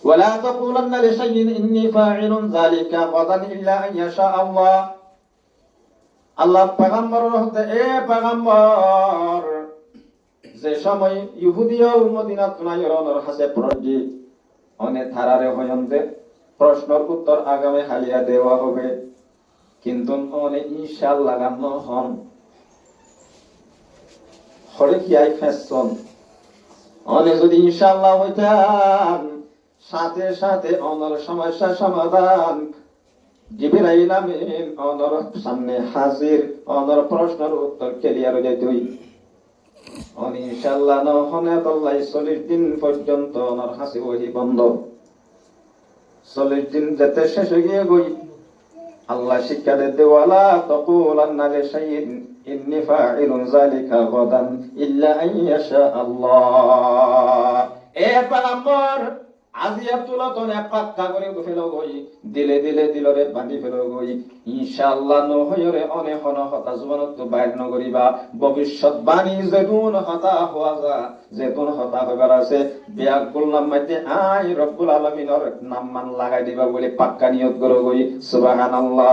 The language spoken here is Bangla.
ওয়ালা তাকুলান্না লিশাইইন ইন্নী ফাইলুন যালিকা গাদান ইল্লা আন ইয়াশা আল্লাহ। আল্লাহ পয়গম্বরের হতে এ পয়গম্বর যে সময় ইহুদিয়া মদিনাত নায়রনের হাসে প্রজি অনে থারারে হয়ন্তে প্রশ্নের উত্তর আগামী হালিয়া দেওয়া হবে, কিন্তু অনে ইনশাআল্লাহ গান্ন হন হরে কি আই ফেসন অনে যদি ইনশাআল্লাহ হইতাম সাথে সাথে অনর সমস্যা সমাধান জিবরাইল আমিন অনর সামনে হাজির, অনর প্রশ্নের উত্তর ক্লিয়ার হয়ে যেতই। অন ইনশাআল্লাহ নহনে আল্লাহ 40 দিন পর্যন্ত অনর হাসি ওহি বন্ধ। 40 দিন যেতে শেষ হয়ে গই আল্লাহ শিক্ষা দিতে ওয়ালা তাকুলান্না লিশাইইন ইন্নী ফাইলুন যালিকা গাদান ইল্লা আন ইয়াশা আল্লাহ। এ পয়গম্বর আজিয়া তুলতনে পাক্কা করে ফেলো গই, দিলে দিলে দিলরে বাঁধি ফেলো গই। ইনশাআল্লাহ নহয়রে অনে হন হতা জীবনত বাইর নগরিবা। ভবিষ্যৎ বাণী যেগুন হতা হওয়া যা যেগুন হতা হবার আছে বিয়াক বললাম মাইতে আই রব্বুল আলামিনের নাম মান লাগাই দিবা বলে পাক্কা নিয়ত করো গই। সুবহানাল্লাহ।